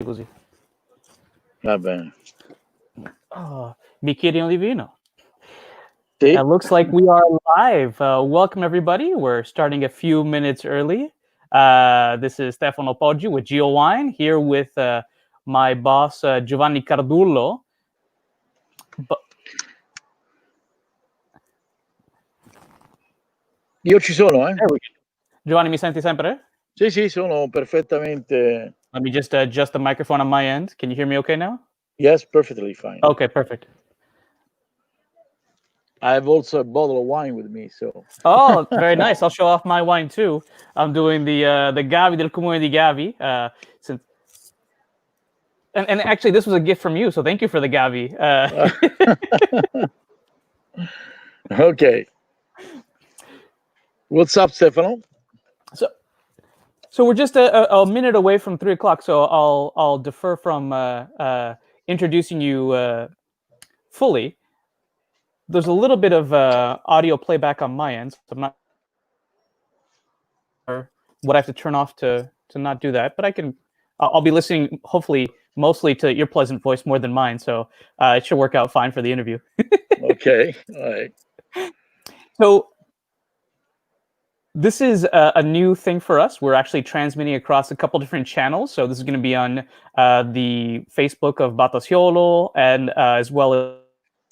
così. Va bene. Oh, bicchierino divino. Sì. It looks like we are live. Welcome, everybody. We're starting a few minutes early. This is Stefano Poggi with Giowine, here with my boss, Giovanni Cardullo. Io ci sono, Giovanni, mi senti sempre? Sì, sono perfettamente... Let me just adjust the microphone on my end. Can you hear me okay now? Yes, perfectly fine. Okay, perfect. I have also a bottle of wine with me, so... Oh, very nice. I'll show off my wine too. I'm doing the Gavi del Comune di Gavi. And actually, this was a gift from you, so thank you for the Gavi. Okay. What's up, Stefano? So we're just a minute away from 3 o'clock, so I'll defer from introducing you fully. There's a little bit of audio playback on my end, so I'm not sure what I have to turn off to not do that, but I'll be listening, hopefully, mostly to your pleasant voice more than mine, so it should work out fine for the interview. Okay, all right. So this is a new thing for us. We're actually transmitting across a couple different channels. So this is going to be on the Facebook of Batasiolo and as well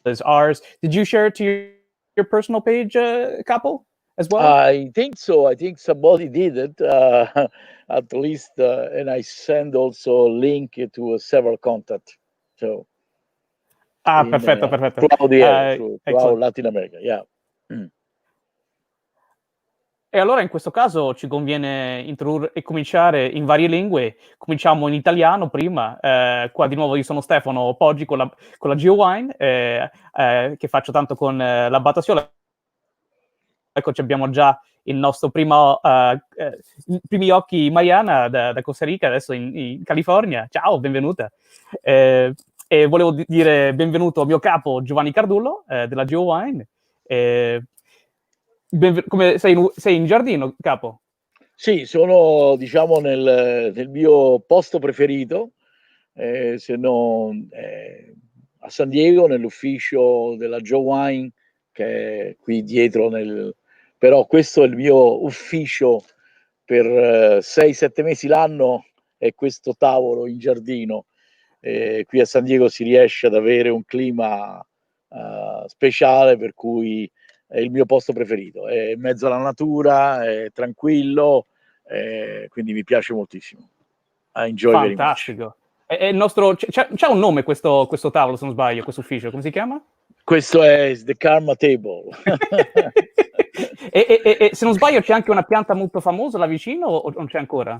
as ours. Did you share it to your personal page, Capo, as well? I think so. I think somebody did it, at least, and I send also a link to several contacts. So, Perfetto. throughout the area, throughout Latin America, yeah. E allora in questo caso ci conviene introdurre e cominciare in varie lingue. Cominciamo in italiano prima. Qua di nuovo io sono Stefano Poggi con la Giowine, che faccio tanto con la Batasiolo. Eccoci, abbiamo già il nostro primi occhi Mariana da Costa Rica, adesso in California. Ciao, benvenuta. E volevo dire benvenuto al mio capo Giovanni Cardullo della Giowine. Come sei in giardino, capo? Sì, sono diciamo nel mio posto preferito, se no a San Diego, nell'ufficio della Giowine, che è qui dietro però questo è il mio ufficio per 6-7 mesi l'anno, è questo tavolo in giardino. Qui a San Diego si riesce ad avere un clima speciale, per cui è il mio posto preferito, è in mezzo alla natura, è tranquillo, quindi mi piace moltissimo. I enjoy very much. Fantastico. È il nostro, c'è un nome questo tavolo, se non sbaglio, questo ufficio, come si chiama? Questo è The Karma Table. e se non sbaglio c'è anche una pianta molto famosa là vicino o non c'è ancora?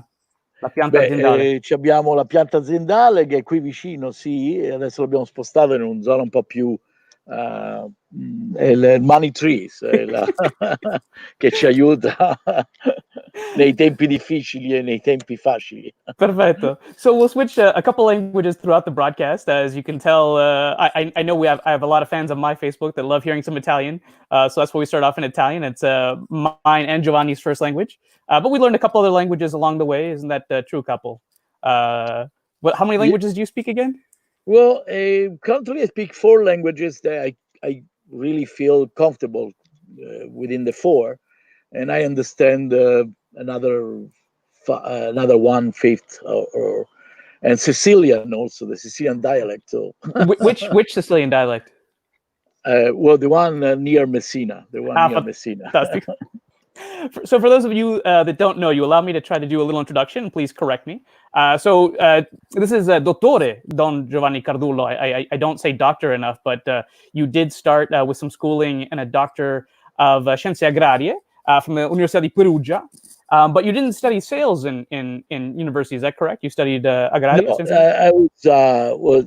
La pianta aziendale? Abbiamo la pianta aziendale che è qui vicino, sì, e adesso l'abbiamo spostato in una zona un po' più il money trees, che ci aiuta nei tempi difficili e nei tempi facili. Perfetto. So we'll switch a couple languages throughout the broadcast. As you can tell, I know I have a lot of fans on my Facebook that love hearing some Italian. So that's why we start off in Italian. It's mine and Giovanni's first language. But we learned a couple other languages along the way. Isn't that true, couple? How many languages do you speak again? Well, currently I speak 4 languages that I really feel comfortable within the 4, and I understand another 1/5, and Sicilian also, the Sicilian dialect. So which Sicilian dialect? Well, the one near Messina. The one near Messina. Fantastic. So for those of you that don't know, you allow me to try to do a little introduction. Please correct me. This is Dottore Don Giovanni Cardullo. I don't say doctor enough, but you did start with some schooling and a doctor of Scienze Agrarie from the Università di Perugia. But you didn't study sales in university. Is that correct? You studied agraria? No,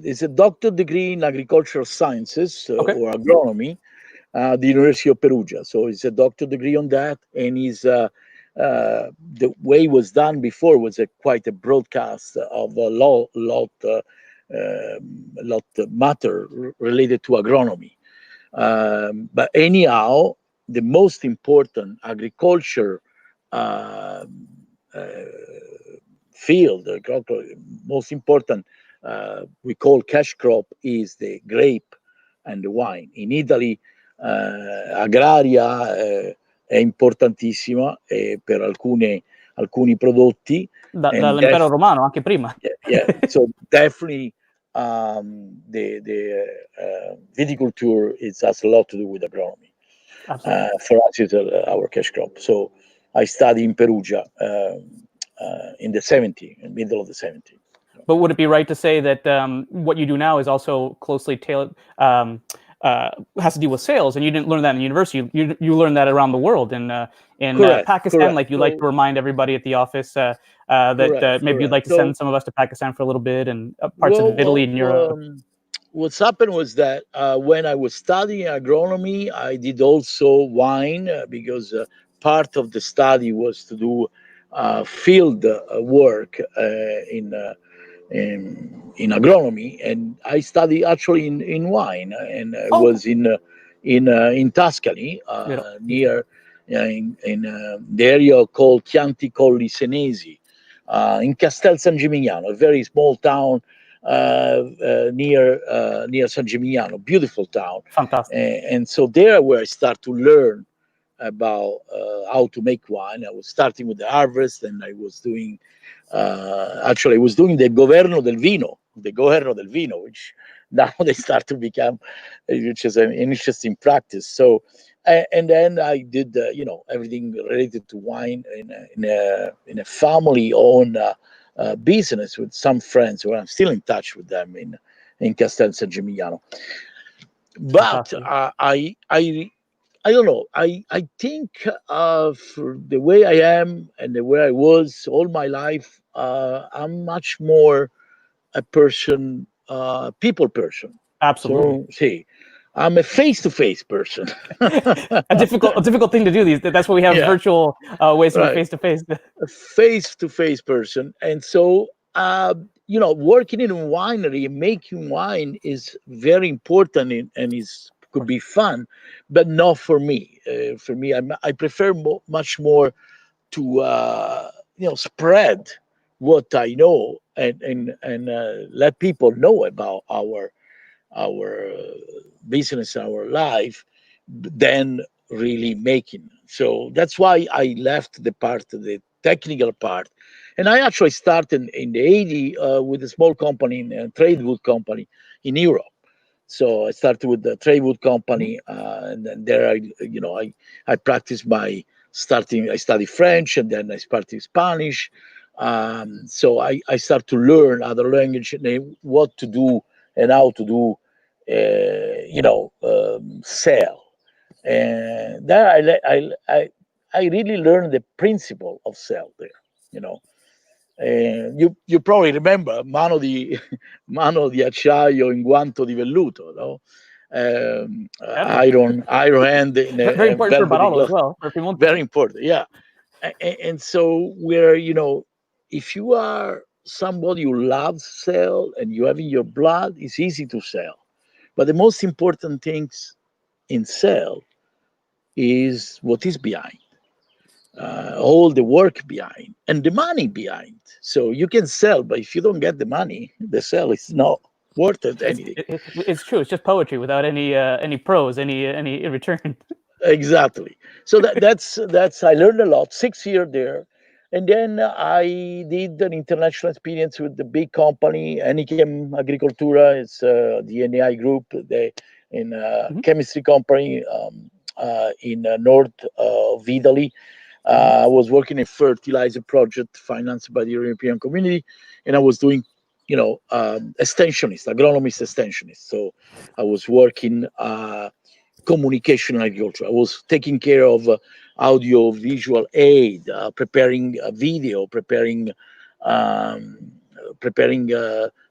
it's a doctorate degree in agricultural sciences or agronomy. The University of Perugia. So it's a doctorate degree on that, and the way it was done before was quite a broadcast of a lot matter related to agronomy. But anyhow, the most important agriculture field. The most important we call cash crop is the grape and the wine. In Italy agraria è importantissima per alcuni prodotti. Dall'impero romano, anche prima. Yeah. So definitely the viticulture has a lot to do with agronomy. For us, it's our cash crop. So I studied in Perugia in the 70s, in the middle of the 70s. But would it be right to say that what you do now is also closely tailored, has to do with sales, and you didn't learn that in university? You learned that around the world. In Pakistan, correct. Like you like to remind everybody at the office that maybe you'd like to send some of us to Pakistan for a little bit, and parts of Italy and Europe. What's happened was that when I was studying agronomy, I did also wine because part of the study was to do field work in agronomy, and I studied actually in wine, and was in Tuscany, near in the area called Chianti Colli Senesi, in Castel San Gimignano, a very small town near San Gimignano, beautiful town. Fantastic. And so there where I start to learn about how to make wine. I was starting with the harvest, and I was doing actually I was doing the governo del vino, which now they start to become, which is an interesting practice. So and then I did everything related to wine in a family-owned business with some friends who I'm still in touch with them in Castel San Gimignano. But I don't know. I think for the way I am and the way I was all my life, I'm much more a person, people person. Absolutely. So, see, I'm a face-to-face person. a difficult thing to do. That's why we have virtual ways to be face-to-face. A face-to-face person, and so working in a winery, making wine is very important and could be fun, but not for me. For me, I prefer much more to spread what I know and let people know about our business, our life, than really making. So that's why I left the technical part, and I actually started in the 80s with a small company, a trade wood company in Europe. So I started with the trade wood company, and then there I practiced I studied French, and then I started Spanish. So I start to learn other language and what to do and how to do, sell. And there I really learned the principle of sell there. And you probably remember mano di acciaio in guanto di velluto, no? Iron hand in very important for Barolo as well. Very important, yeah. And so if you are somebody who loves sell and you have in your blood, it's easy to sell. But the most important things in sell is what is behind. All the work behind and the money behind. So you can sell, but if you don't get the money, the sell is not worth it anything. It's true. It's just poetry without any prose, any return. Exactly. So that's I learned a lot. 6 years there, and then I did an international experience with the big company Enichem Agricoltura. It's the NAI group, in chemistry company in north of Italy. I was working in a fertilizer project financed by the European Community, and I was doing, extensionist, agronomist extensionist. So I was working communication in agriculture. I was taking care of audio visual aid, preparing a video, preparing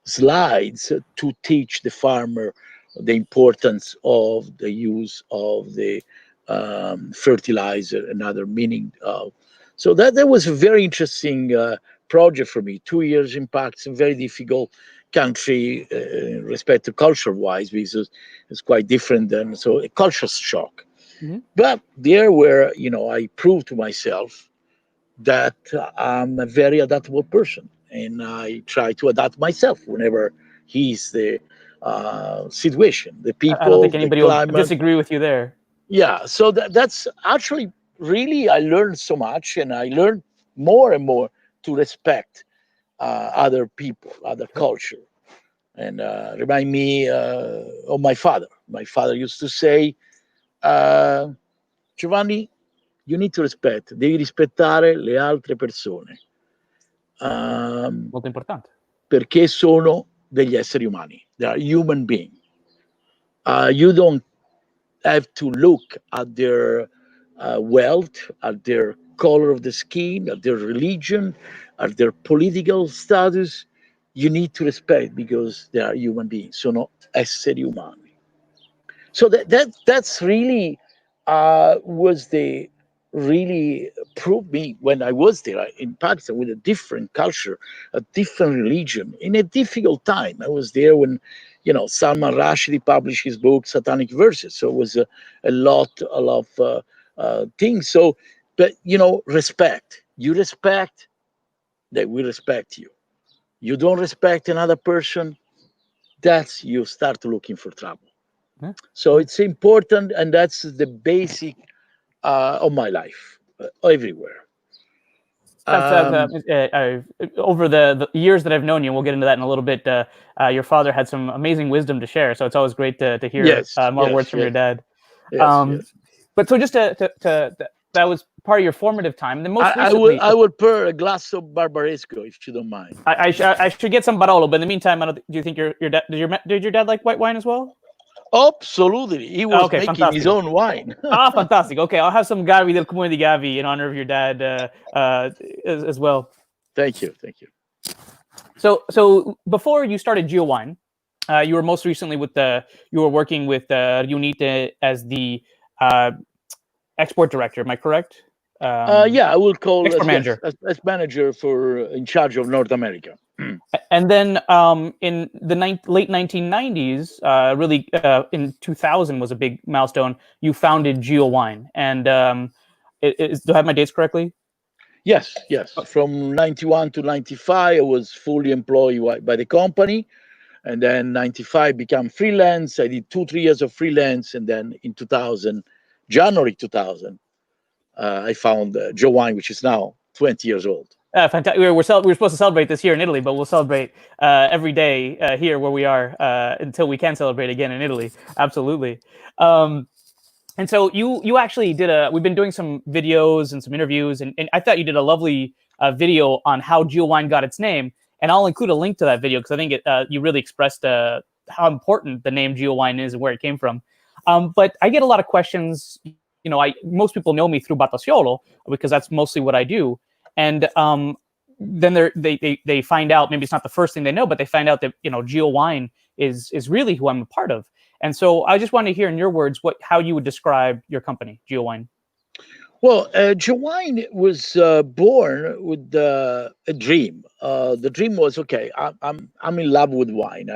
slides to teach the farmer the importance of the use of the fertilizer and other meaning. So that was a very interesting project for me. 2 years in Pakistan, very difficult country in respect to culture-wise, because it's quite different than, so a culture shock. But there where I proved to myself that I'm a very adaptable person. and I try to adapt myself whenever he's the situation, the I don't people, think the anybody will climate. disagree with you there. Yeah, so that's actually really, I learned so much, and I learned more and more to respect other people, other culture, and remind me of my father. My father used to say, Giovanni, you need to respect, devi rispettare le altre persone, Molto importante. perché sono degli esseri umani. They are human beings. You don't have to look at their wealth, at their color of the skin, at their religion, at their political status. You need to respect because they are human beings, sono esseri umani. So that's really was the really proved me when I was there in Pakistan with a different culture, a different religion, in a difficult time. I was there when, Salman Rushdie published his book Satanic Verses. So it was a lot of things. So, but respect. You respect, they will respect you. You don't respect another person, that's you start looking for trouble. Yeah. So it's important, and that's the basic of my life, everywhere. Over the years that I've known you, and we'll get into that in a little bit, your father had some amazing wisdom to share. So it's always great to hear more words from your dad. Yes. But so just that was part of your formative time. And then most I recently, will pour a glass of Barbaresco if you don't mind. I should get some Barolo, but in the meantime, do you think your dad did your dad like white wine as well? Absolutely, he was Okay, making his own wine. Fantastic. Okay, I'll have some Gavi del Comune di Gavi in honor of your dad as well. Thank you. So before you started Giowine, you were most recently you were working with Riunite as the export director. Am I correct? Yeah, I will call export manager. As manager in charge of North America. And then in the late 1990s, really in 2000 was a big milestone. You founded Giowine, and do I have my dates correctly? Yes. From 91 to 95, I was fully employed by the company. And then 95 became freelance. I did 2-3 years of freelance. And then in January 2000, I found Giowine, which is now 20 years old. Fantastic. We were supposed to celebrate this here in Italy, but we'll celebrate every day here where we are until we can celebrate again in Italy. Absolutely. And so you actually we've been doing some videos and some interviews, and I thought you did a lovely video on how Giowine got its name. And I'll include a link to that video because I think you really expressed how important the name Giowine is and where it came from. But I get a lot of questions. Most people know me through Batasiolo because that's mostly what I do. And then they find out, maybe it's not the first thing they know, but they find out that Giowine is really who I'm a part of. And so I just want to hear in your words how you would describe your company, Giowine. Well, Giowine was born with a dream. The dream was, okay, I'm in love with wine.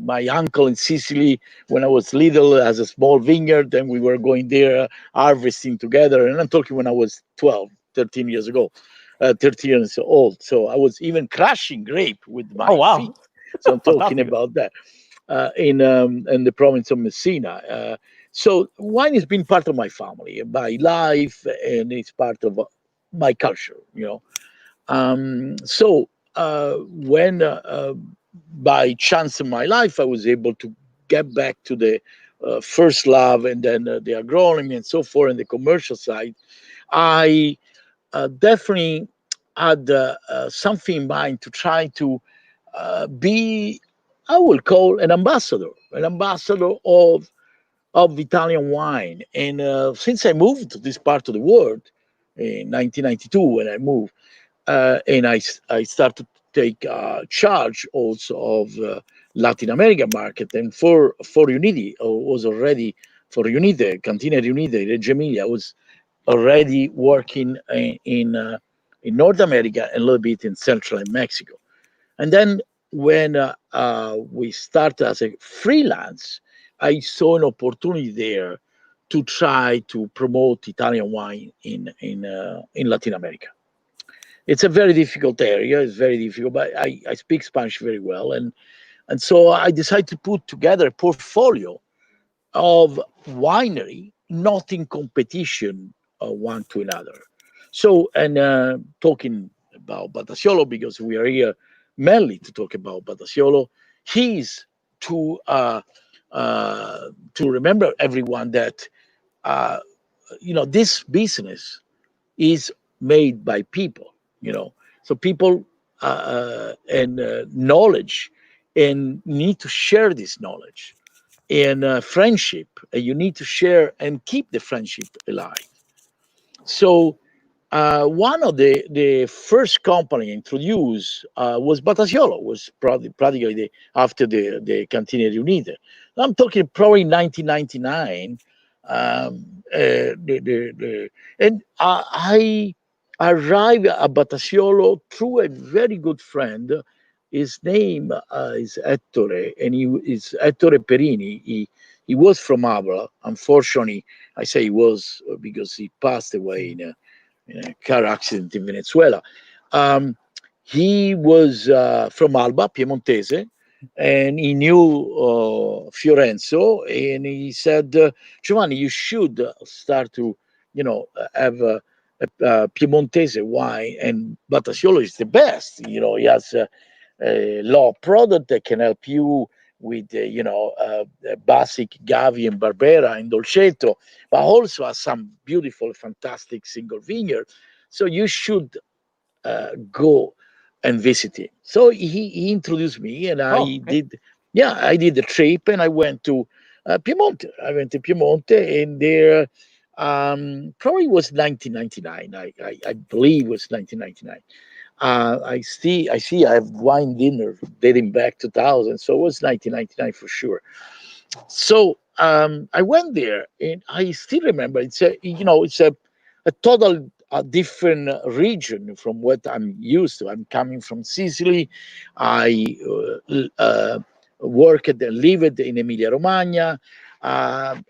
My uncle in Sicily, when I was little, has a small vineyard, and we were going there harvesting together. And I'm talking when I was 12, 13 years ago, 13 years old. So I was even crushing grape with my feet. So I'm talking about that in the province of Messina. So wine has been part of my family, my life, and it's part of my culture. So when by chance in my life I was able to get back to the first love, and then the agronomy and so forth, and the commercial side, I definitely had something in mind to try to be, I will call, an ambassador of Italian wine. And since I moved to this part of the world in 1992, when I moved, and I started to take charge also of Latin American market, and for Riunite, was already for Riunite, Cantina Riunite, Reggio Emilia, was already working in North America and a little bit in Central and Mexico. And then when we started as a freelance, I saw an opportunity there to try to promote Italian wine in Latin America. It's a very difficult area. It's very difficult, but I speak Spanish very well, and so I decided to put together a portfolio of winery, not in competition one to another. So, and talking about Batasiolo, because we are here mainly to talk about Batasiolo, he's to remember everyone that uh, this business is made by people, so people and knowledge, and need to share this knowledge, and friendship, and you need to share and keep the friendship alive. So one of the first company introduced was Batasiolo, was practically after the Cantine Riunite. I'm talking probably 1999. And I arrived at Batasiolo through a very good friend. His name is Ettore, and he is Ettore Perini. He was from Abra. Unfortunately, I say he was because he passed away in a car accident in Venezuela. Um, he was from Alba, Piemontese, and he knew Fiorenzo, and he said, Giovanni, you should start to, have a Piemontese wine, and Batasiolo is the best. He has a law product that can help you with basic Gavi and Barbera and Dolcetto, but also has some beautiful, fantastic single vineyard. So you should go and visit him. So he introduced me, and Okay. I did the trip, and I went to Piemonte. I went to Piemonte, and there probably was 1999. I believe it was 1999. I have wine dinner dating back 2000, so it was 1999 for sure. So I went there, and I still remember it's a total different region from what I'm used to. I'm coming from Sicily. I worked and lived in Emilia Romagna. I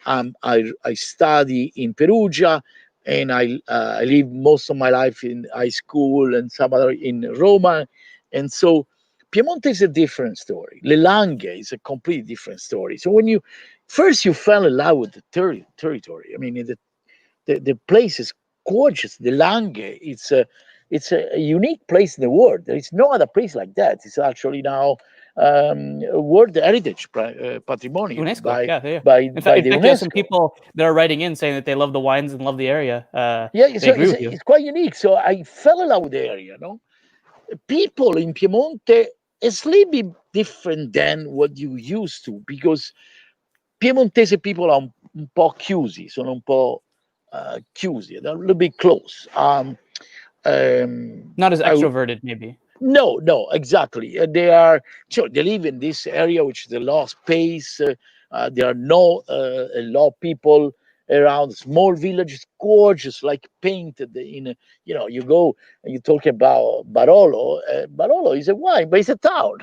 study in Perugia, and I lived most of my life in high school and some other in Roma, and so Piemonte is a different story. Le Langhe is a completely different story. So when you fell in love with the territory. I mean, the place is gorgeous. The Langhe, it's a unique place in the world. There is no other place like that. It's actually now World Heritage Patrimonial UNESCO. Yeah, yeah. by In the fact, you have some UNESCO. people that are writing in saying that they love the wines and love the area. Yeah, They so agree it's, with you. it's quite unique. So I fell in love with the area. No, people in Piemonte is a little bit different than what you used to, because Piemontese people are un po' chiusi, sono un po' chiusi, they're a little bit close. Not as I extroverted, maybe. No, exactly. They live in this area, which is a low space. There are no a lot of people around. Small villages, gorgeous, like painted in. You go and you talk about Barolo. Barolo is a wine, but it's a town.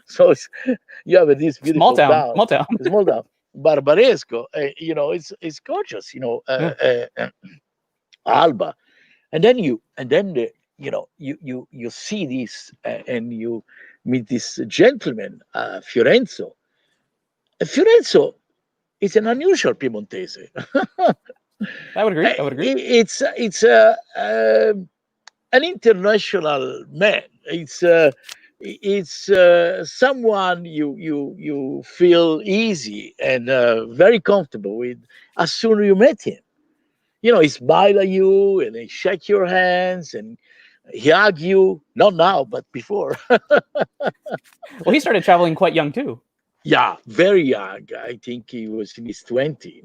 So you have this Small beautiful town. town, Small town. small town, Barbaresco. It's gorgeous. Yeah. Alba, and then you see this, and you meet this gentleman, Fiorenzo. Fiorenzo is an unusual Piemontese. I would agree. I would agree. It's an international man. It's someone you feel easy and very comfortable with as soon as you met him. He smile at you, and he shake your hands, and he hug you. Not now, but before. Well, he started traveling quite young too. Yeah, very young. I think he was in his 20,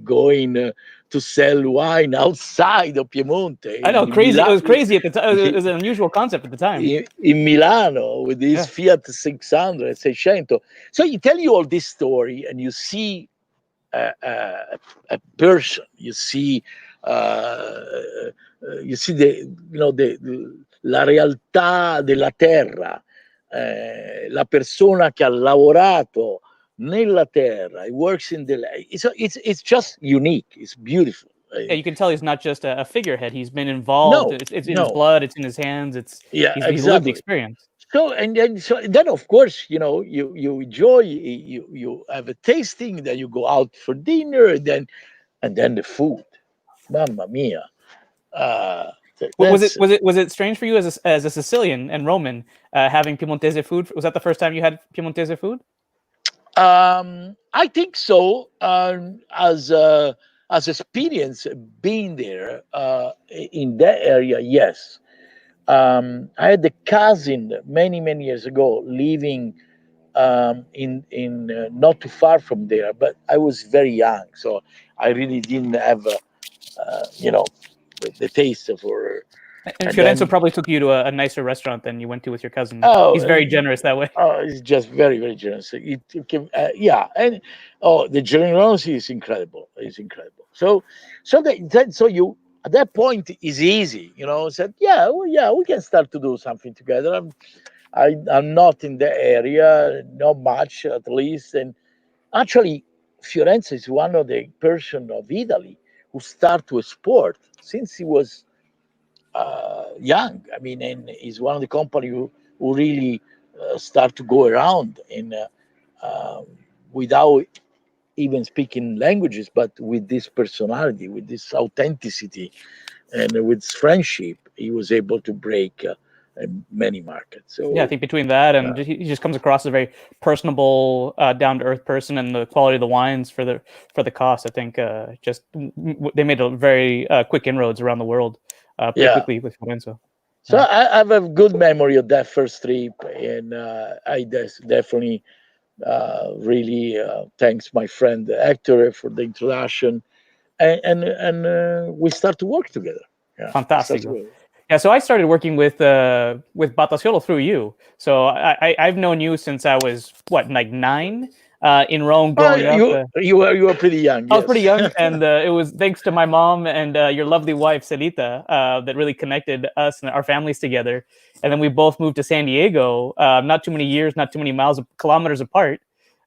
going to sell wine outside of Piemonte I know, in crazy. It was crazy at the time. It was in, an unusual concept at the time. in Milano with his Yeah. Fiat 600, 600. So he tell you all this story, and you see a person. You see la realtà della terra, la persona che ha lavorato nella terra. It works in the. It's just unique. It's beautiful. Yeah, you can tell he's not just a figurehead. He's been involved. No, It's in his no. blood. It's in his hands. Yeah, He's lived the exactly. experience. So then of course, you enjoy, you have a tasting, then you go out for dinner, and then the food. Mamma mia. That's Was it strange for you as a Sicilian and Roman having Piemontese food? Was that the first time you had Piemontese food? I think so. As experience being there in that area, yes. I had a cousin many years ago living in not too far from there, but I was very young, so I really didn't have the taste for. And And Fiorenzo then probably took you to a nicer restaurant than you went to with your cousin. oh, He's very generous that way. it's just very generous. It can, yeah, and the generosity is incredible. It's incredible. So you at that point is easy. Said yeah, well, yeah, we can start to do something together. I'm not in the area, not much at least, and actually, Fiorenzo is one of the person of Italy who start to export since he was young. I mean, and he's one of the company who really start to go around in without even speaking languages, but with this personality, with this authenticity, and with friendship, he was able to break many markets. Yeah, I So think between that and uh, he just comes across as a very personable, down to earth person, and the quality of the wines for the cost. I think they made a very quick inroads around the world pretty yeah. quickly with Fiorenzo. So Yeah. I have a good memory of that first trip, and I definitely really thanks my friend Hector for the introduction, and we start to work together. Yeah, we start to Fantastico. work. Yeah, so I started working with Batasiolo through you. So I've known you since I was what, like 9, in Rome growing up. You were pretty young, I was pretty yes. young, and it was thanks to my mom and your lovely wife Celita that really connected us and our families together. And then we both moved to San Diego, not too many years, not too many kilometers apart.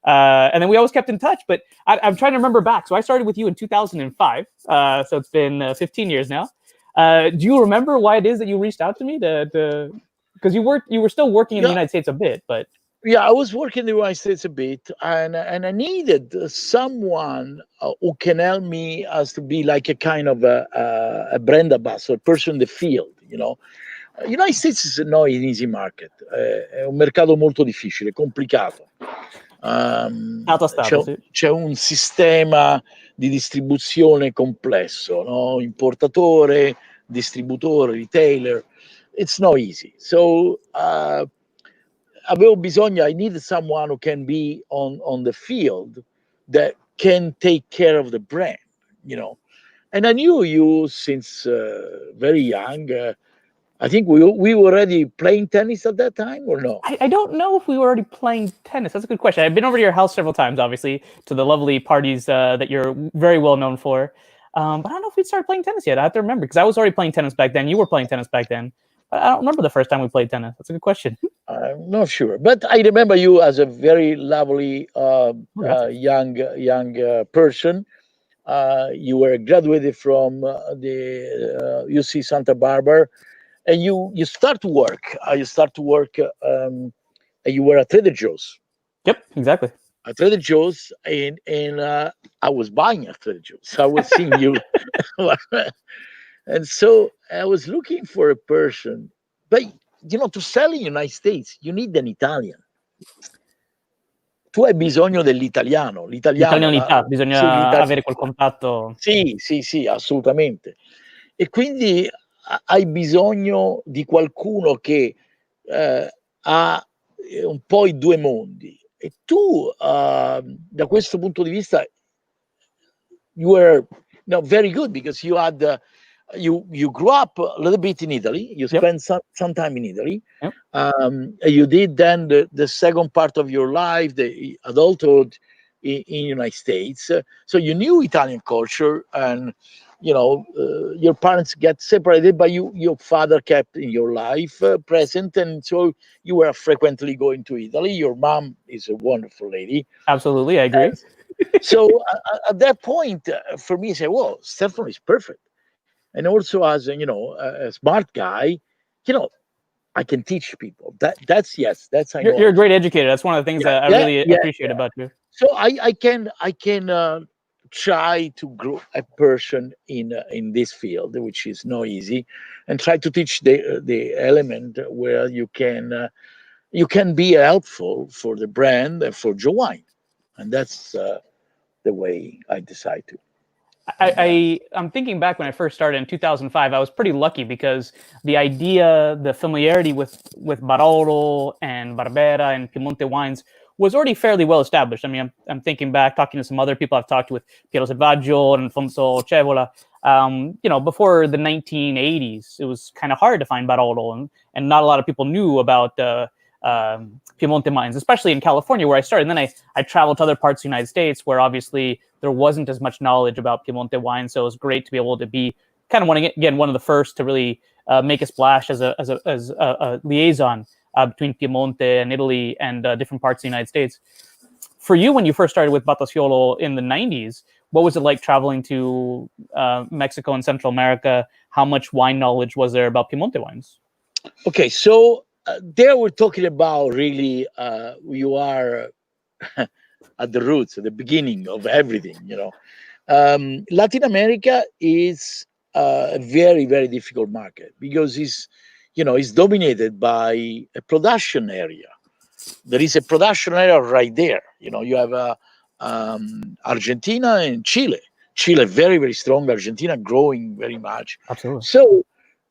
And then we always kept in touch. But I'm trying to remember back. So I started with you in 2005. So it's been 15 years now. Do you remember why it is that you reached out to me because you were still working in the Yeah, United States a bit, but yeah. I was working in the United States a bit, and I needed someone who can help me as to be like a kind of a brand ambassador, a person in the field. United States is not an easy market, è un mercato molto difficile, complicato. stato a C'è, stato, sì. c'è un sistema di distribuzione complesso, no? Importatore, distributore, retailer. It's not easy. So avevo bisogno, I need someone who can be on the field that can take care of the brand. And I knew you since very young. I think we were already playing tennis at that time, or no? I don't know if we were already playing tennis. That's a good question. I've been over to your house several times, obviously, to the lovely parties that you're very well known for. But I don't know if we started playing tennis yet. I have to remember because I was already playing tennis back then. You were playing tennis back then. But I don't remember the first time we played tennis. That's a good question. I'm not sure, but I remember you as a very lovely Congrats. young person. You were graduated from the UC Santa Barbara, and you start to work. And you were at Trader Joe's. Yep, exactly. At Trader Joe's, and I was buying at Trader Joe's. I was seeing you, and so I was looking for a person, but to sell in the United States, you need an Italian. Tu hai bisogno dell'italiano, l'italiano, L'italianità, sì, bisogna avere quel contatto. sì, sì, sì, assolutamente. E quindi hai bisogno di qualcuno che ha un po' i due mondi. E tu, da questo punto di vista, you were very good because you had you grew up a little bit in Italy. You Yep. spent some time in Italy. Yep. You did then the second part of your life, the adulthood in United States. So you knew Italian culture, and your parents get separated, but your father kept in your life present, and so you were frequently going to Italy. Your mom is a wonderful lady. Absolutely, I agree. So at that point, for me, I say, well, Stefano is perfect. And also as a smart guy, you know, I can teach people. That's yes, that's I know You're how a to great do. educator. That's one of the things Yeah, that I yeah, really yeah, appreciate yeah. about you. So I can try to grow a person in this field, which is no easy, and try to teach the element where you can be helpful for the brand and for Giowine, and that's the way I decide to. And I'm thinking back when I first started in 2005. I was pretty lucky because the idea, the familiarity with Barolo and Barbera and Piemonte wines was already fairly well established. I mean, I'm thinking back, talking to some other people I've talked with, Piero Selvaggio and Alfonso Cevola. Before the 1980s, it was kind of hard to find Barolo, and not a lot of people knew about Piemonte wines, especially in California where I started. And then I traveled to other parts of the United States where obviously there wasn't as much knowledge about Piemonte wine. So it was great to be able to be kind of one of the first to really make a splash as a liaison between Piemonte and Italy and different parts of the United States. For you, when you first started with Batasiolo in the 90s, what was it like traveling to Mexico and Central America? How much wine knowledge was there about Piemonte wines? okay, so there we're talking about really you are at the roots, at the beginning of everything. Latin America is a very, very difficult market because it's dominated by a production area. There is a production area right there. You have Argentina and Chile. Chile very, very strong. Argentina growing very much. Absolutely. So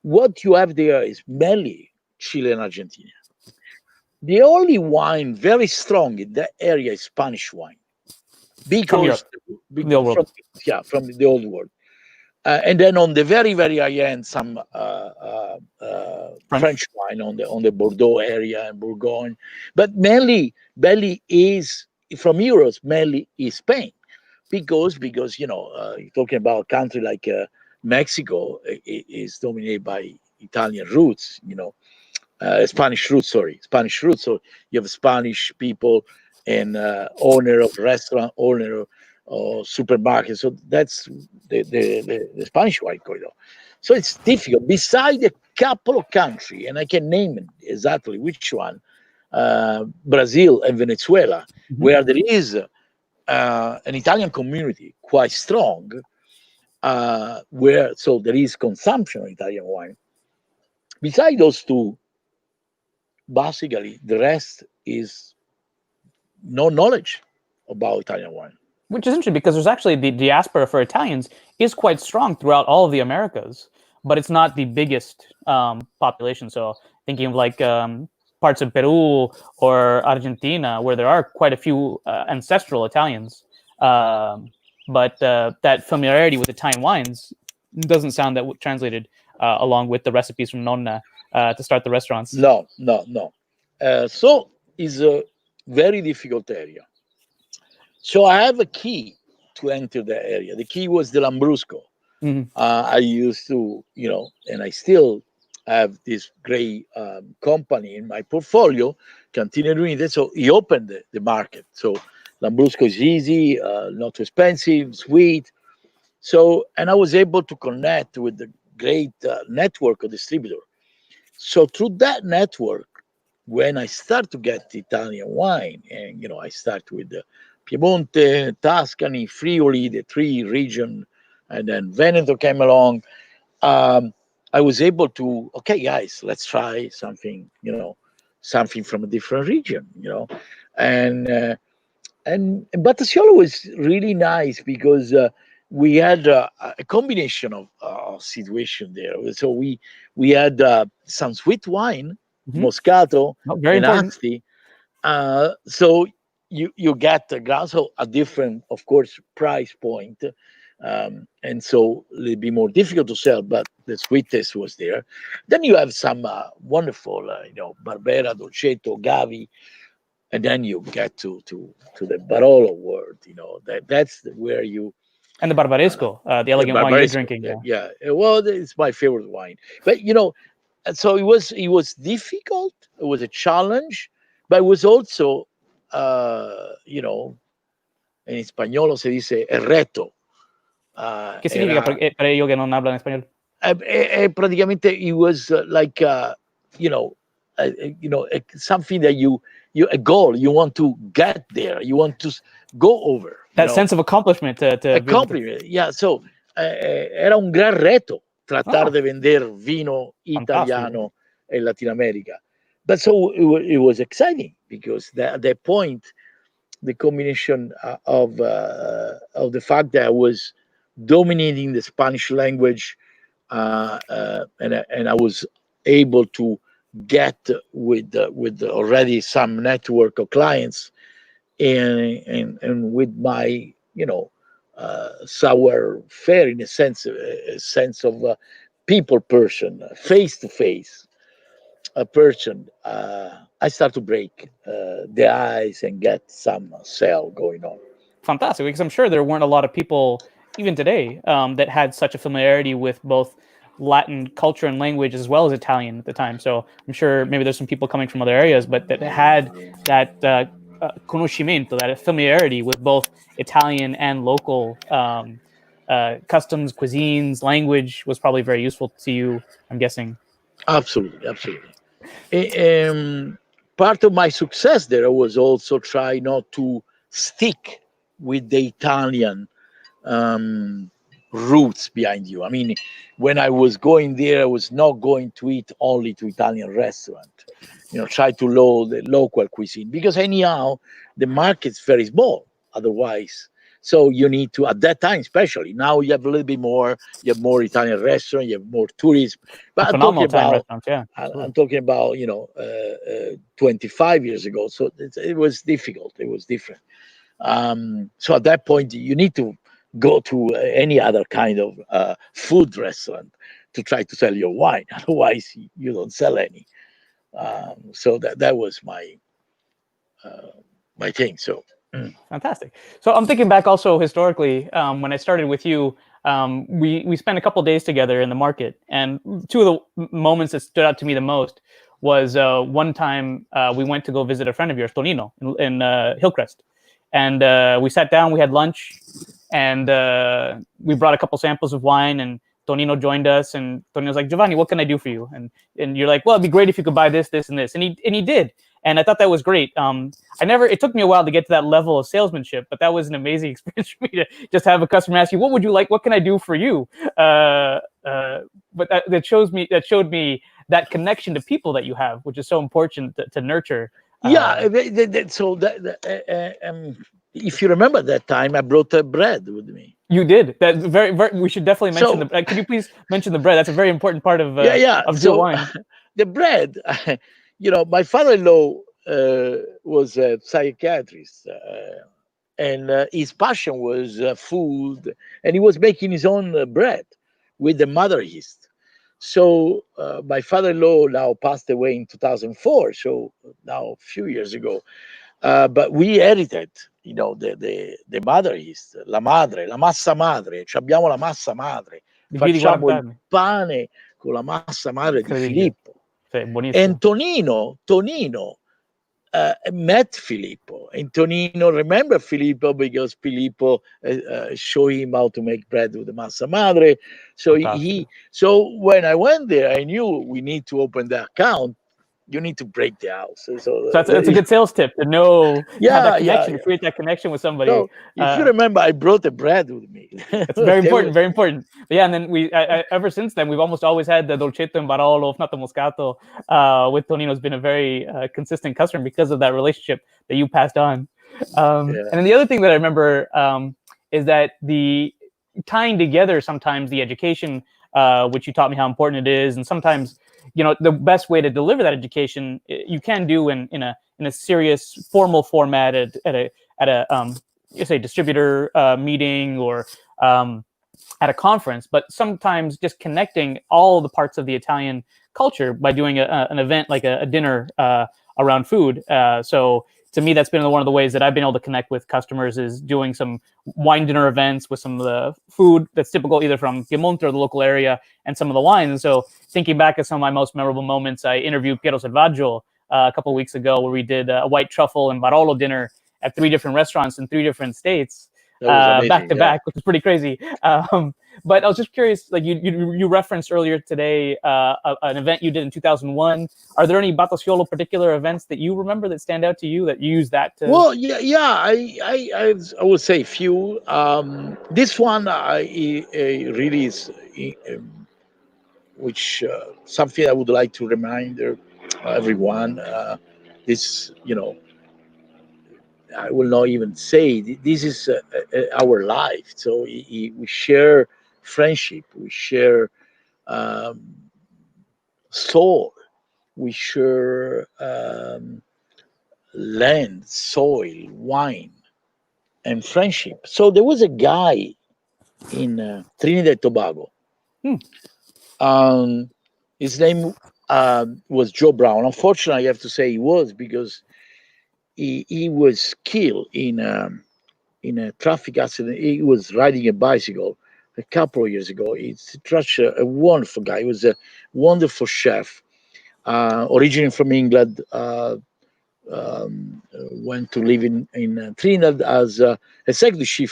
what you have there is mainly Chile and Argentina. The only wine very strong in that area is Spanish wine From Europe, because from the old world. from the old world. And then on the very, very high end, some French. French wine on the Bordeaux area and Bourgogne, but mainly is from Europe. Mainly is Spain, because you're talking about a country like Mexico is dominated by Italian roots. Spanish roots. Sorry, Spanish roots. So you have Spanish people and owner of restaurant, owner of supermarket. So that's the Spanish wine corridor. So it's difficult. Beside a couple of countries, and I can name it exactly which one, Brazil and Venezuela, Mm-hmm. where there is an Italian community quite strong, where so there is consumption of Italian wine. Beside those two, basically the rest is no knowledge about Italian wine. Which is interesting because there's actually the diaspora for Italians is quite strong throughout all of the Americas, but it's not the biggest population. So thinking of like parts of Peru or Argentina, where there are quite a few ancestral Italians, but that familiarity with Italian wines doesn't sound that translated along with the recipes from Nonna to start the restaurants. No, no, no. So it's a very difficult area. So I have a key to enter the area. The key was the Lambrusco. Mm-hmm. I used to, and I still have this great company in my portfolio, continue doing that. So he opened the market. So Lambrusco is easy, not too expensive, sweet. So, and I was able to connect with the great network of distributors. So through that network, when I start to get Italian wine, and I start with the Piemonte, Tuscany, Friuli, the three region, and then Veneto came along. I was able to, okay, guys, let's try something, something from a different region, and Batasiolo was really nice because we had a combination of situation there. So we had some sweet wine, Mm-hmm. Moscato Oh, very and important. Asti. So you get the also a different, of course, price point, and so it'll be more difficult to sell. But the sweetness was there. Then you have some wonderful, Barbera, Dolcetto, Gavi, and then you get to the Barolo world. That's where you And the Barbaresco, the elegant wine you're Barbaresco. drinking. Yeah. Yeah, well, it's my favorite wine. But and so it was difficult. It was a challenge, but it was also, uh, you know, en español se dice el reto. ¿Qué significa para ellos que no hablan español? Praticamente, it was like, something that you a goal, you want to get there, you want to go over. That sense of accomplishment to accomplishment, yeah. So, era un gran reto tratar de vender vino italiano en Latinoamérica. But so it was exciting because at that point, the combination of the fact that I was dominating the Spanish language, and I was able to get with already some network of clients, and with my sour fare, in a sense of people person, face to face a person, I start to break the ice and get some sale going on. Fantastic, because I'm sure there weren't a lot of people, even today, that had such a familiarity with both Latin culture and language as well as Italian at the time. So I'm sure maybe there's some people coming from other areas, but that had that conoscimento, that familiarity with both Italian and local customs, cuisines, language was probably very useful to you, I'm guessing. Absolutely. Part of my success there was also try not to stick with the Italian roots behind you. I mean, when I was going there, I was not going to eat only to Italian restaurant. Try to load the local cuisine, because anyhow the market's very small. Otherwise, so you need to, at that time especially. Now you have a little bit more. You have more Italian restaurants. You have more tourism. But I'm talking about, I'm talking about 25 years ago. So it was difficult. It was different. So at that point, you need to go to any other kind of food restaurant to try to sell your wine. Otherwise, you don't sell any. So that was my thing. So fantastic. So I'm thinking back also historically, when I started with you, we spent a couple of days together in the market, and two of the moments that stood out to me the most was one time we went to go visit a friend of yours, Tonino, in Hillcrest, and we sat down, we had lunch, and we brought a couple samples of wine, and Tonino joined us, and Tonino's like, Giovanni, what can I do for you? And you're like, well, it'd be great if you could buy this, this, and this. And he did. And I thought that was great. It took me a while to get to that level of salesmanship, but that was an amazing experience for me to just have a customer ask you, what would you like? What can I do for you? But that showed me that connection to people that you have, which is so important to nurture. Yeah. So if you remember that time, I brought bread with me. You did. That very. We should definitely mention the. Could you please mention the bread? That's a very important part of of Giowine. The bread. My father-in-law was a psychiatrist, and his passion was food, and he was making his own bread with the mother yeast. So my father-in-law now passed away in 2004, so now a few years ago. But we inherited, the mother yeast, la massa madre. Abbiamo la massa madre. Facciamo il pane con la massa madre di Filippo. And Tonino met Filippo, and Tonino remember Filippo because Filippo showed him how to make bread with the massa madre. So so when I went there, I knew we need to open the account. You need to break the house. So that's a good sales tip to know have that connection, to create that connection with somebody. So if you remember, I brought the bread with me. It's very important, very important. But yeah, and then ever since then, we've almost always had the dolcetto and Barolo, if not the Moscato, with Tonino. Has been a very consistent customer because of that relationship that you passed on. And then the other thing that I remember is that the tying together sometimes the education, which you taught me how important it is, and sometimes the best way to deliver that education you can do in a serious formal format at a say distributor meeting or at a conference, but sometimes just connecting all the parts of the Italian culture by doing an event like a dinner around food. So to me, that's been one of the ways that I've been able to connect with customers is doing some wine dinner events with some of the food that's typical either from Piemonte or the local area and some of the wines. And so thinking back at some of my most memorable moments, I interviewed Piero Selvaggio a couple of weeks ago where we did a white truffle and Barolo dinner. at 3 different restaurants in 3 different states, That was amazing, back to yeah. back, which is pretty crazy. But I was just curious, like you referenced earlier today an event you did in 2001. Are there any Batasiolo particular events that you remember that stand out to you that you use that to? Well, yeah. I would say few. This one really is, which something I would like to remind everyone. This, I will not even say this is our life. So we share friendship, we share um, soul, we share land, soil, wine, and friendship. So there was a guy in Trinidad and Tobago. Hmm. His name was Joe Brown. Unfortunately, I have to say he was, because he was killed in a traffic accident. He was riding a bicycle a couple of years ago. He's such a wonderful guy. He was a wonderful chef, originally from England. Went to live in Trinidad as a executive chef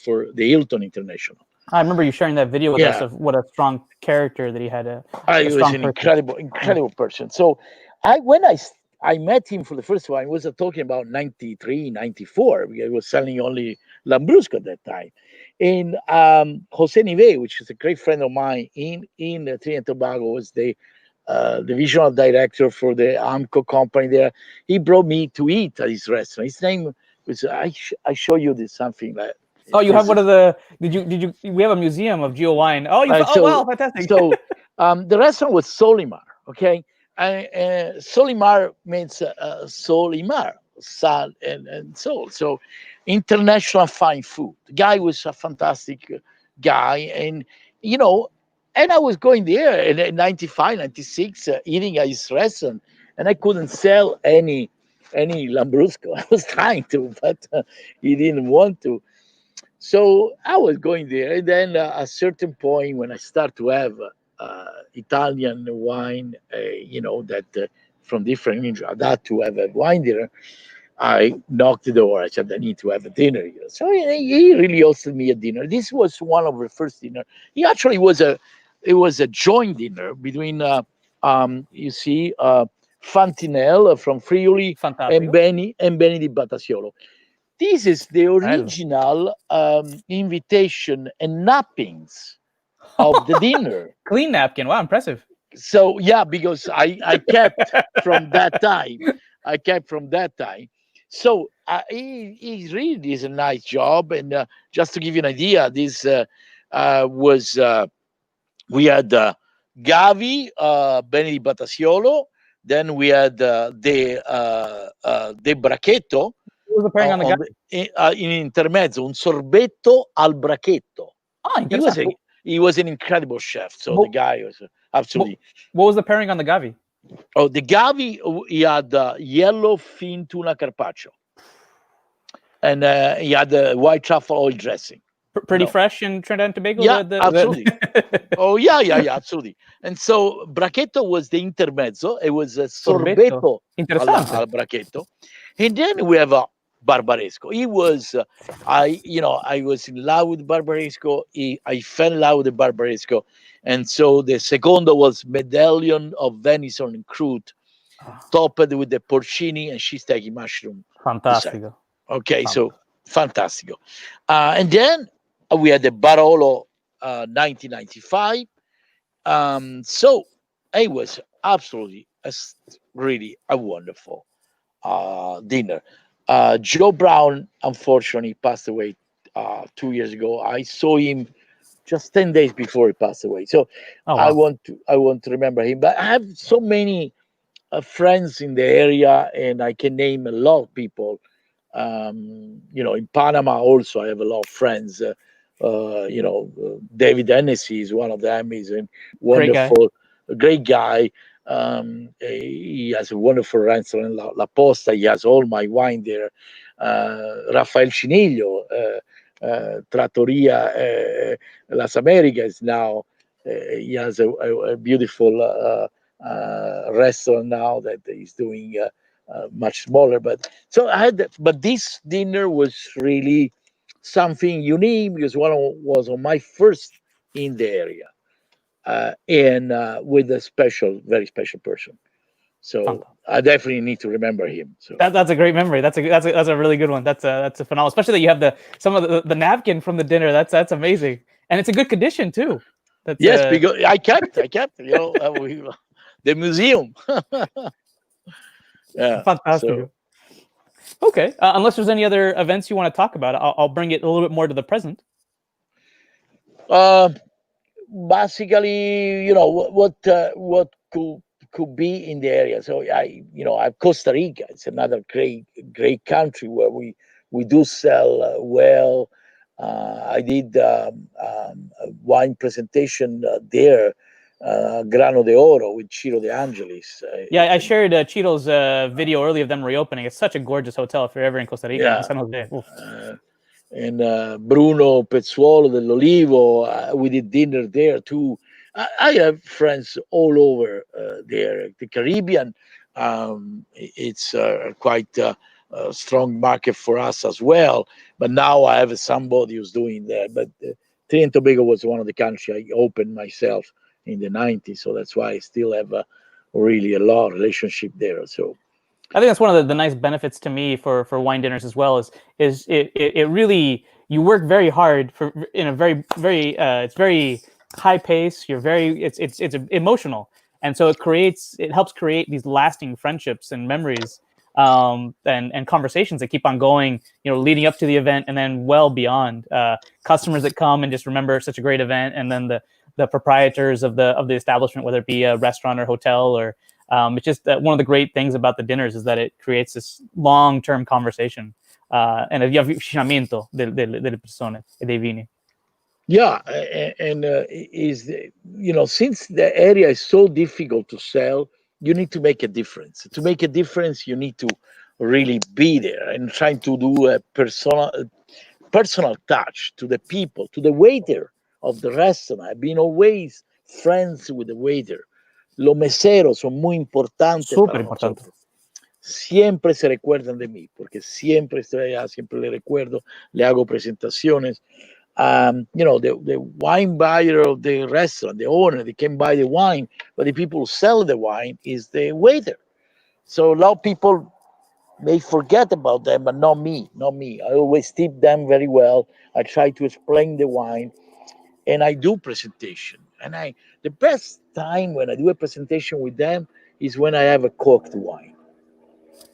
for the Hilton International. I remember you sharing that video with us Yeah, of what a strong character that he had, a he was strong an person. incredible person. So when I met him for the first time, I was talking about 93, 94, because I was selling only Lambrusco at that time. And Jose Nive, which is a great friend of mine in Trinidad and Tobago, was the divisional director for the Amco company there. He brought me to eat at his restaurant. His name was, I show you this something like. Oh, you have This one is, of the? Did you? We have a museum of Giowine. Oh, you. Oh, wow, fantastic. so the restaurant was Solimar. Okay, Solimar means Solimar, sal and soul. So international fine food. The guy was a fantastic guy, and you know, and I was going there in 95, 96, eating at his restaurant, and I couldn't sell any Lambrusco. I was trying to, but he didn't want to. So I was going there, and then at a certain point, when I start to have Italian wine, that from different regions, I had to have a wine dinner. I knocked the door. I said, I need to have a dinner here. So he really hosted me a dinner. This was one of the first dinner. He actually it was a joint dinner between, Fantinel from Friuli Fantastico. and Benny di Batasiolo. This is the Bello. original invitation and nappings of the dinner. Clean napkin. Wow, impressive. So yeah, because I kept from that time. I kept from that time. So he really did a nice job. And just to give you an idea, this was we had Gavi, Benny Batasiolo. Then we had De Bracchetto, What was the pairing on the guy? in intermezzo, un sorbetto al bracchetto. Oh, He was interesting. he was an incredible chef. So the guy was absolutely. What was the pairing on the Gavi? Oh, the Gavi, he had yellow fin tuna carpaccio, and he had white truffle oil dressing. Pretty fresh in Trinidad and Tobago. Yeah, absolutely. Oh yeah, absolutely. And so bracchetto was the intermezzo. It was a sorbetto al bracchetto, and then we have a Barbaresco. He was, I was in love with Barbaresco. I fell in love with the Barbaresco, and so the secondo was medallion of venison and crude, topped with the porcini and cheesesteak mushroom. Fantastico. Okay, so fantastico. And then we had the Barolo 1995. So it was absolutely really a wonderful dinner. Joe Brown, unfortunately, passed away 2 years ago. I saw him just 10 days before he passed away. So I want to remember him. But I have so many friends in the area, and I can name a lot of people. In Panama also, I have a lot of friends. David Hennessy is one of them. He's a wonderful, great guy. He has a wonderful restaurant, La Posta. He has all my wine there. Rafael Ciniglio, Trattoria Las Americas now. He has a beautiful restaurant now that he's doing much smaller. But so I had that. But this dinner was really something unique because one was on my first in the area, and with a special, very special person. So Fantastic. I definitely need to remember him. So That's a great memory. That's a really good one. That's a phenomenal. Especially that you have some of the napkin from the dinner. That's amazing, and it's a good condition too. That's yes, because I kept, the museum. Yeah. fantastic. So Okay, unless there's any other events you want to talk about, I'll bring it a little bit more to the present. uh, basically, what could be in the area. So I have Costa Rica. It's another great country where we do sell well. I did a wine presentation there, Grano de Oro with Ciro De Angelis. Yeah, I shared Cheeto's video earlier of them reopening. It's such a gorgeous hotel if you're ever in Costa Rica, in Yeah. San Jose. And Bruno Pezzuolo dell'Olivo. We did dinner there too. I have friends all over there. The Caribbean, it's quite a strong market for us as well. But now I have somebody who's doing that. But Trinidad and Tobago was one of the countries I opened myself in the 90s. So that's why I still have really a lot of relationship there. So I think that's one of the nice benefits to me for wine dinners as well is it really, you work very hard for in a very it's very high pace. You're very it's emotional, and so it helps create these lasting friendships and memories, and conversations that keep on going, leading up to the event and then well beyond. Customers that come and just remember such a great event, and then the proprietors of the establishment, whether it be a restaurant or hotel or it's just that one of the great things about the dinners is that it creates this long-term conversation and el avvicinamento delle persone e dei vini. yeah, and since the area is so difficult to sell, you need to make a difference. To make a difference, you need to really be there and trying to do a personal touch to the people, to the waiter of the restaurant. I've been always friends with the waiter. Los meseros son muy importantes Súper para importante. nosotros. Siempre se recuerdan de mí, porque siempre estoy allá, siempre le recuerdo, le hago presentaciones. The wine buyer of the restaurant, the owner, they can buy the wine, but the people who sell the wine is the waiter. So a lot of people may forget about them, but not me, not me. I always tip them very well. I try to explain the wine, and I do presentation. And the best time when I do a presentation with them is when I have a corked wine.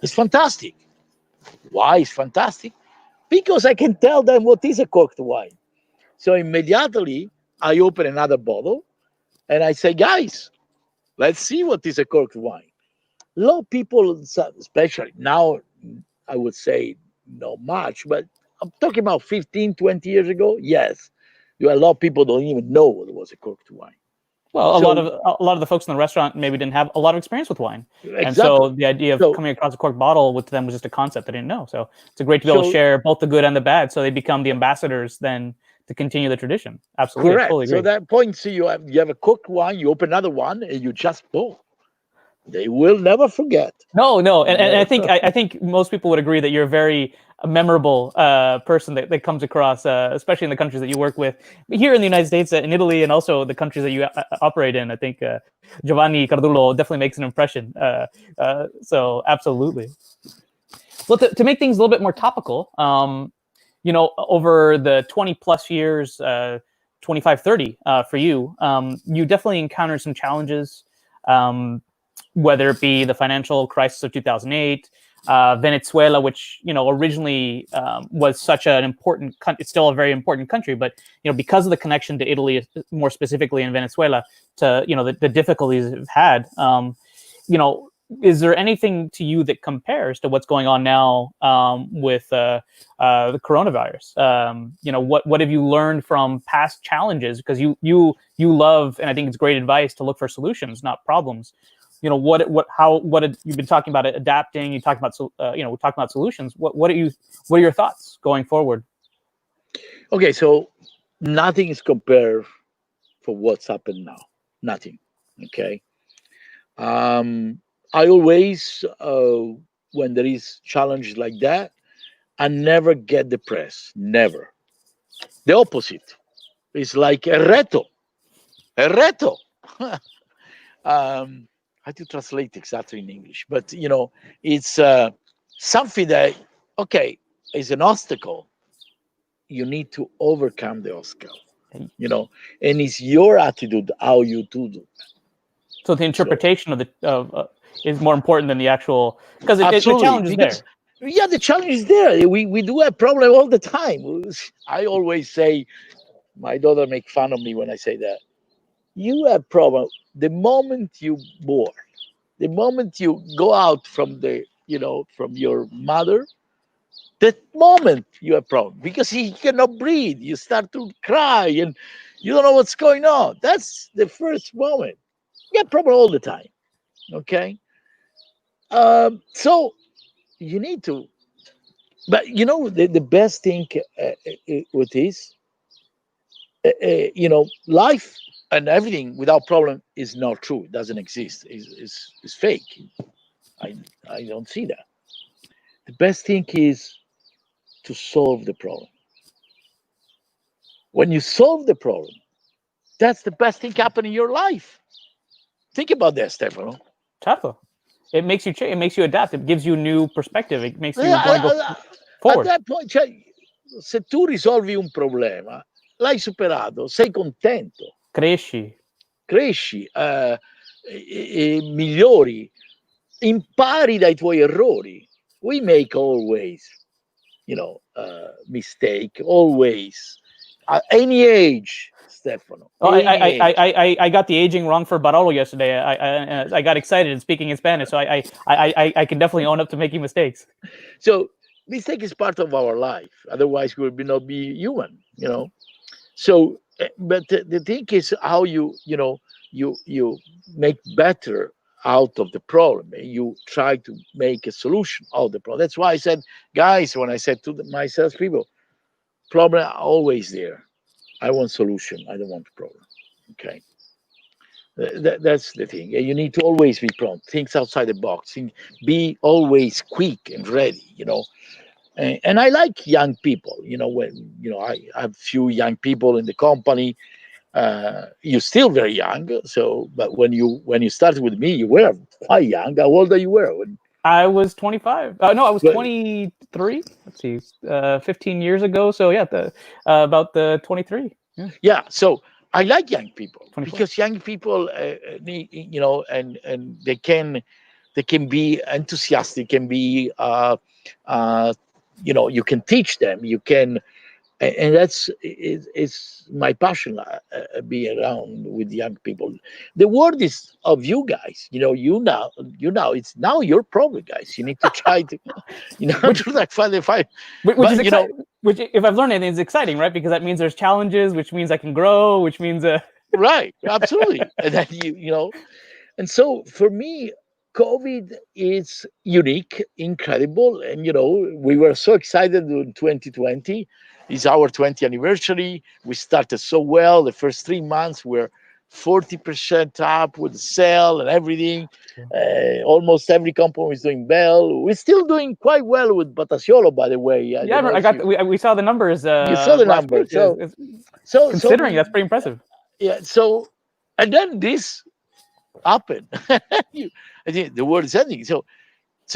It's fantastic. Why is fantastic? Because I can tell them what is a corked wine. So immediately I open another bottle and I say, guys, let's see what is a corked wine. A lot of people, especially now, I would say not much, but I'm talking about 15, 20 years ago. Yes, a lot of people don't even know what was a corked wine. Well, a So lot of the folks in the restaurant maybe didn't have a lot of experience with wine, and so exactly. the idea of So coming across a corked bottle with them was just a concept they didn't know. So it's great to be able to share both the good and the bad, so they become the ambassadors then to continue the tradition. Absolutely, I totally correct. So agree. that points to you have a corked wine, you open another one, and you just boom. They will never forget. No, and I think most people would agree that you're a very memorable person that comes across, especially in the countries that you work with here in the United States, in Italy, and also the countries that you operate in. I think Giovanni Cardullo definitely makes an impression. So absolutely. Well, to make things a little bit more topical, over the 20 plus years, 25, 30 for you, you definitely encountered some challenges. Whether it be the financial crisis of 2008, Venezuela, which originally was such an important country, it's still a very important country, but because of the connection to Italy, more specifically in Venezuela, to the difficulties it's had, is there anything to you that compares to what's going on now with the coronavirus? What have you learned from past challenges? Because you love, and I think it's great advice to look for solutions, not problems. What you've been talking about adapting. You talked about we talked about solutions. What are your thoughts going forward? Okay, so nothing is compared for what's happened now. Nothing. Okay. I always when there is challenges like that, I never get depressed. Never. The opposite. It's like a reto. A reto. How to translate exactly in English? But it's something that, okay, is an obstacle. You need to overcome the obstacle. And it's your attitude how you do it. So the interpretation of the is more important than the actual, because the challenge is there. Yeah, the challenge is there. We do have problem all the time. I always say, my daughter make fun of me when I say that. You have problem the moment you born, the moment you go out from from your mother. That moment you have problem because he cannot breathe. You start to cry and you don't know what's going on. That's the first moment. You have problem all the time. Okay. So you need to, but the best thing with this, life and everything without problem is not true. It doesn't exist. It's fake. I don't see that. The best thing is to solve the problem. When you solve the problem, that's the best thing happen in your life. Think about that, Stefano. Certo. It makes you change. It makes you adapt. It gives you new perspective. It makes you want to go forward. At that point, se tu risolvi un problema, l'hai superato, sei contento. Cresci, migliori, impari dai tuoi errori. We make always, mistake, always, at any age, Stefano. Oh, I got the aging wrong for Barolo yesterday. I got excited and speaking in Spanish, so I can definitely own up to making mistakes. So mistake is part of our life. Otherwise, we would not be human. So, but the thing is how you make better out of the problem. You try to make a solution out of the problem. That's why I said, guys, when I said to my salespeople, problem are always there. I want solution. I don't want problem. Okay. That's the thing. You need to always be prompt. Things outside the box. Be always quick and ready. And I like young people. When I have few young people in the company. You're still very young. So, but when you started with me, you were quite young. How old are you were? I was 25. No, I was 23. Let's see, 15 years ago. So yeah, about the 23. Yeah. So I like young people 24. Because young people need, and they can be enthusiastic. Can be, you can teach them. You can. And that's it's my passion. Being around with young people. The word is of you guys. You now. It's now your problem, guys. You need to try to, find. Which is exciting. Which, if I've learned anything, is exciting, right? Because that means there's challenges, which means I can grow, which means right, absolutely. And then and so for me, COVID is unique, incredible, and we were so excited in 2020. It's our 20th anniversary. We started so well. The first 3 months were 40% up with the sale and everything. Almost every company is doing well. We're still doing quite well with Batasiolo, by the way. We saw the numbers. You saw the numbers. So considering that's pretty impressive. Yeah. So, and then this happened. I think the word is ending. So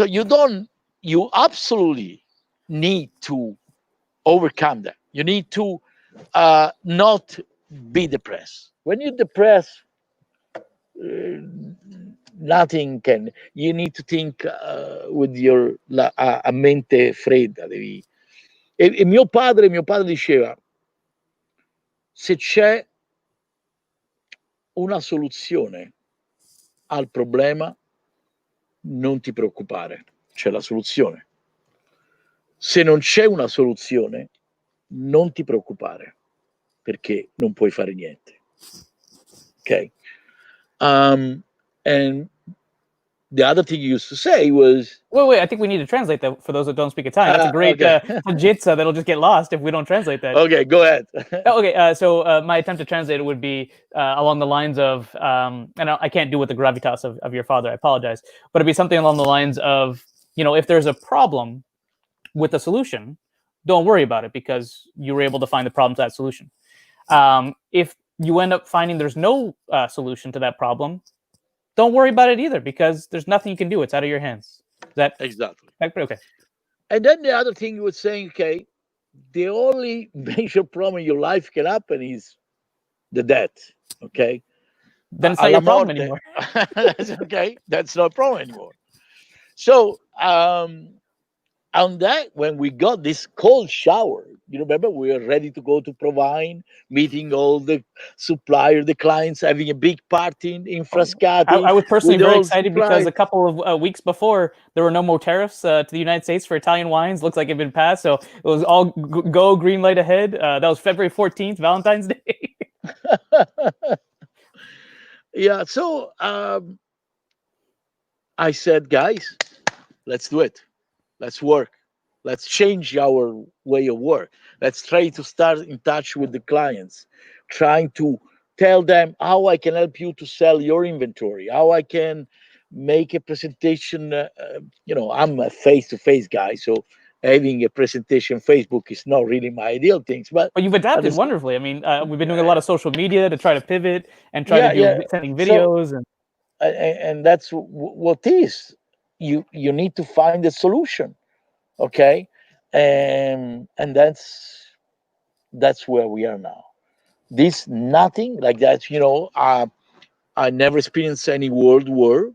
you absolutely need to overcome that. You need to not be depressed. When you're depressed, nothing can. You need to think with your a mente fredda. E mio padre diceva: se c'è una soluzione al problema, non ti preoccupare, c'è la soluzione. Se non c'è una soluzione, non ti preoccupare, perché non puoi fare niente. Okay. And the other thing you used to say was... Wait, I think we need to translate that for those that don't speak Italian. That's a great jitsa that'll just get lost if we don't translate that. Okay, go ahead. Okay, so my attempt to translate it would be along the lines of, and I can't do with the gravitas of your father, I apologize, but it'd be something along the lines of, if there's a problem with a solution, don't worry about it because you were able to find the problem to that solution. If you end up finding there's no solution to that problem, don't worry about it either because there's nothing you can do. It's out of your hands. Is that Exactly. okay? And then the other thing you were saying, okay, the only major problem in your life can happen is the death. Okay. Then it's not your problem anymore. That's okay. That's not a problem anymore. So on that, when we got this cold shower, you remember we were ready to go to Provine, meeting all the suppliers, the clients, having a big party in Frascati. I was personally with very all excited suppliers. because a couple of weeks before there were no more tariffs to the United States for Italian wines. Looks like it had been passed, so it was all go green light ahead. That was February 14th, Valentine's Day. Yeah, so I said, guys, let's do it. Let's work. Let's change our way of work. Let's try to start in touch with the clients, trying to tell them how I can help you to sell your inventory, how I can make a presentation. I'm a face-to-face guy, so having a presentation Facebook is not really my ideal things. But you've adapted wonderfully. I mean, we've been doing a lot of social media to try to pivot and try to do sending videos. And that's what is. You need to find a solution. Okay, and that's where we are now. This nothing like that. I never experienced any world war.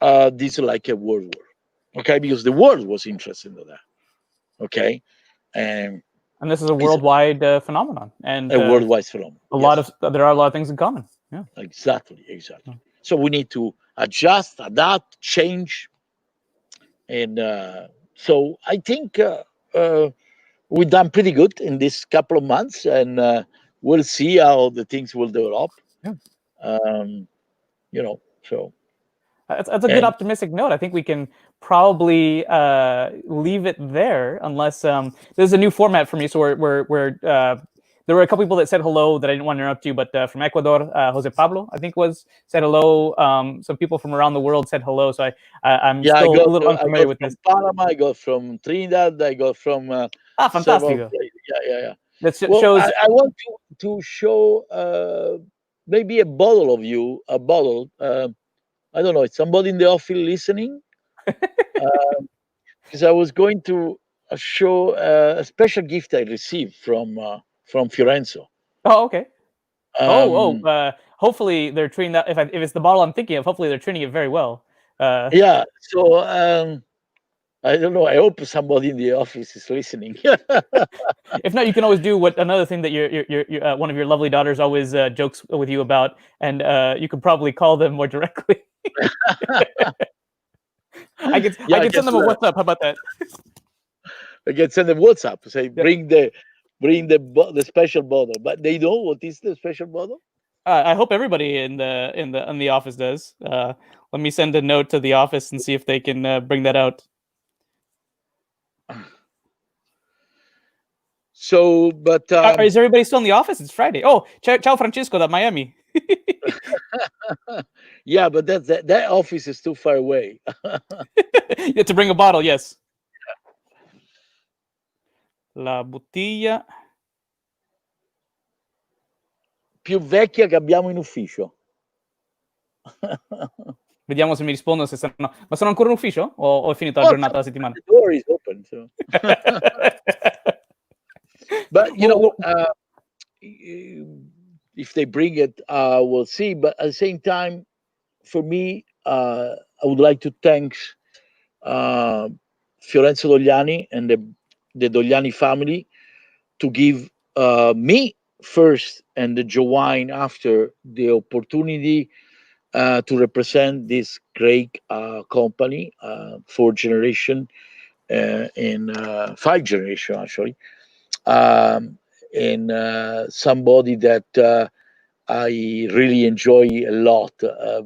This is like a world war. Okay, because the world was interested in that. Okay, and this is a worldwide phenomenon, and a worldwide phenomenon. There are a lot of things in common. Yeah, exactly. So we need to adjust, adapt, change, and so I think we've done pretty good in this couple of months, and we'll see how the things will develop. Yeah. So that's a good optimistic note. I think we can probably leave it there, unless there's a new format for me. So we're there were a couple people that said hello that I didn't want to interrupt you, but from Ecuador, Jose Pablo, I think said hello. Some people from around the world said hello. So I'm still a little unfamiliar with this. Panama, I got from Trinidad, I got from fantastic. Yeah. That shows. I want to show maybe a bottle of you, a bottle. I don't know. It's somebody in the office listening. Because I was going to show a special gift I received from Fiorenzo. Oh, okay. Hopefully they're treating that. If it's the bottle I'm thinking of, hopefully they're treating it very well. Yeah. So I don't know. I hope somebody in the office is listening. If not, you can always do another thing that your one of your lovely daughters always jokes with you about, and you could probably call them more directly. I could send them a WhatsApp. How about that? I can send them WhatsApp to say bring the special bottle, but they know what is the special bottle. I hope everybody in the office does. Let me send a note to the office and see if they can bring that out. So, but is everybody still in the office? It's Friday. Oh, ciao Francisco, that Miami. Yeah, but that office is too far away. You have to bring a bottle, yes. La bottiglia più vecchia che abbiamo in ufficio. Vediamo se mi rispondono se sono. Ma sono ancora in ufficio? O è finita la giornata, la settimana? The door is open, so. But if they bring it, we'll see. But at the same time, for me, I would like to thank Fiorenzo Dogliani and the Dogliani family to give me first and the Giowine after the opportunity to represent this great company, 4 generation in 5 generation actually, and somebody that I really enjoy a lot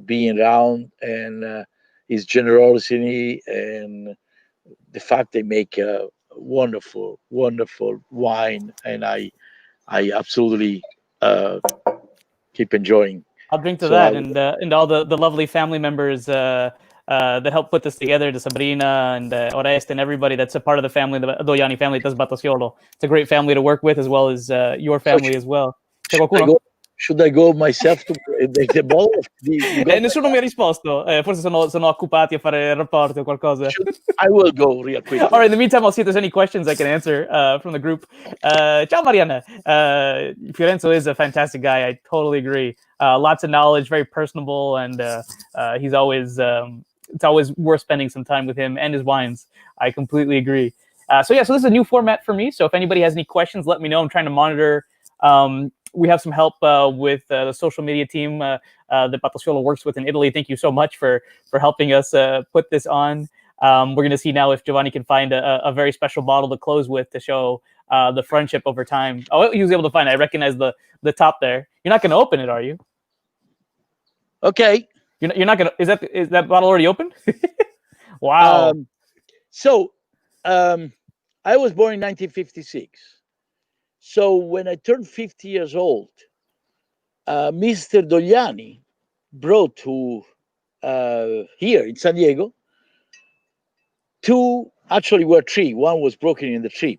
being around, and his generosity and the fact they make a wonderful wine, and I absolutely keep enjoying. I'll drink to that, and all the lovely family members that helped put this together, to Sabrina and Oreste and everybody that's a part of the family, the Dogliani family does Batasiolo. It's a great family to work with, as well as your family as well. C'è qualcuno? Should I go myself to the ball? Nessuno mi ha risposto. Forse sono occupati a fare il rapporto o qualcosa. I will go real quick. All right, in the meantime, I'll see if there's any questions I can answer from the group. Ciao, Mariana. Fiorenzo is a fantastic guy. I totally agree. Lots of knowledge, very personable, and he's always it's always worth spending some time with him and his wines. I completely agree. So this is a new format for me. So if anybody has any questions, let me know. I'm trying to monitor. We have some help with the social media team that Batasiolo works with in Italy. Thank you so much for helping us put this on. We're going to see now if Giovanni can find a very special bottle to close with to show the friendship over time. Oh, he was able to find it. I recognize the top there. You're not going to open it, are you? Okay. You're not going to. Is that bottle already open? Wow. I was born in 1956. So when I turned 50 years old, Mr. Dogliani brought to here in San Diego two, actually were three. One was broken in the trip.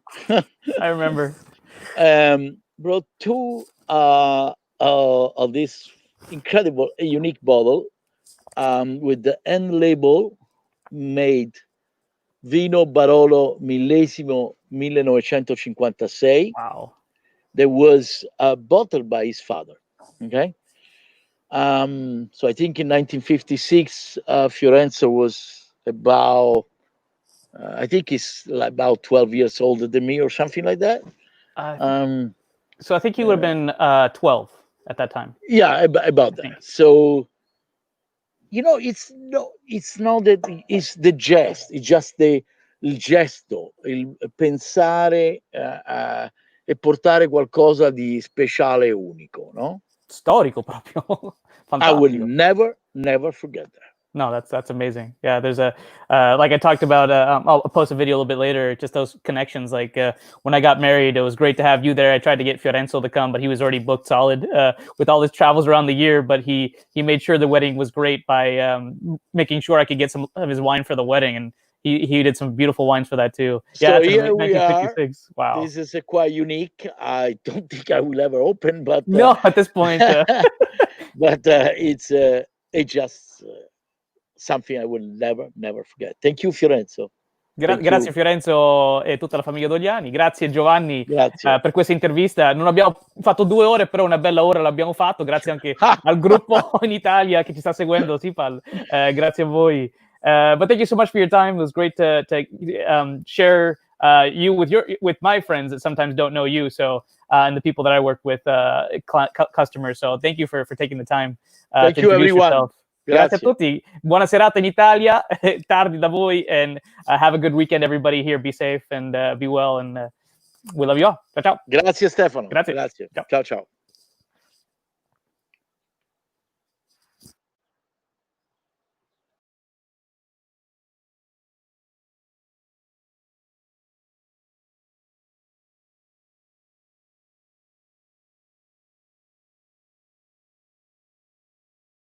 I remember. Brought two of this incredible, unique bottle with the end label made Vino Barolo Millesimo 1956. Wow. That was bottled by his father. Okay. So I think in 1956, Fiorenzo was about, I think he's about 12 years older than me or something like that. So I think he would have been 12 at that time. Yeah, about that. So, it's not that it's the gest, it's just il gesto, il pensare e portare qualcosa di speciale e unico, no? Storico proprio. I will never forget that. No, that's amazing. Yeah, there's a like I talked about. I'll post a video a little bit later. Just those connections. Like when I got married, it was great to have you there. I tried to get Fiorenzo to come, but he was already booked solid with all his travels around the year. But he made sure the wedding was great by making sure I could get some of his wine for the wedding, and he did some beautiful wines for that too. Yeah, so here we are. Wow, this is quite unique. I don't think I will ever open, but no, at this point. But it's just. Something I will never forget. Thank you, Fiorenzo. Grazie Fiorenzo e tutta la famiglia Dogliani. Grazie Giovanni per questa intervista. Non abbiamo fatto 2 ore, però una bella ora l'abbiamo fatto. Grazie anche al gruppo in Italia che ci sta seguendo, Sipal. Grazie a voi. But thank you so much for your time. It was great to share you with my friends that sometimes don't know you. So and the people that I work with, customers. So thank you for taking the time. Thank you, everyone. Yourself. Grazie a tutti. Buona serata in Italia. Tardi da voi, and have a good weekend, everybody here. Be safe and be well, and we love you all. Ciao, ciao. Grazie, Stefano. Grazie. Ciao, ciao.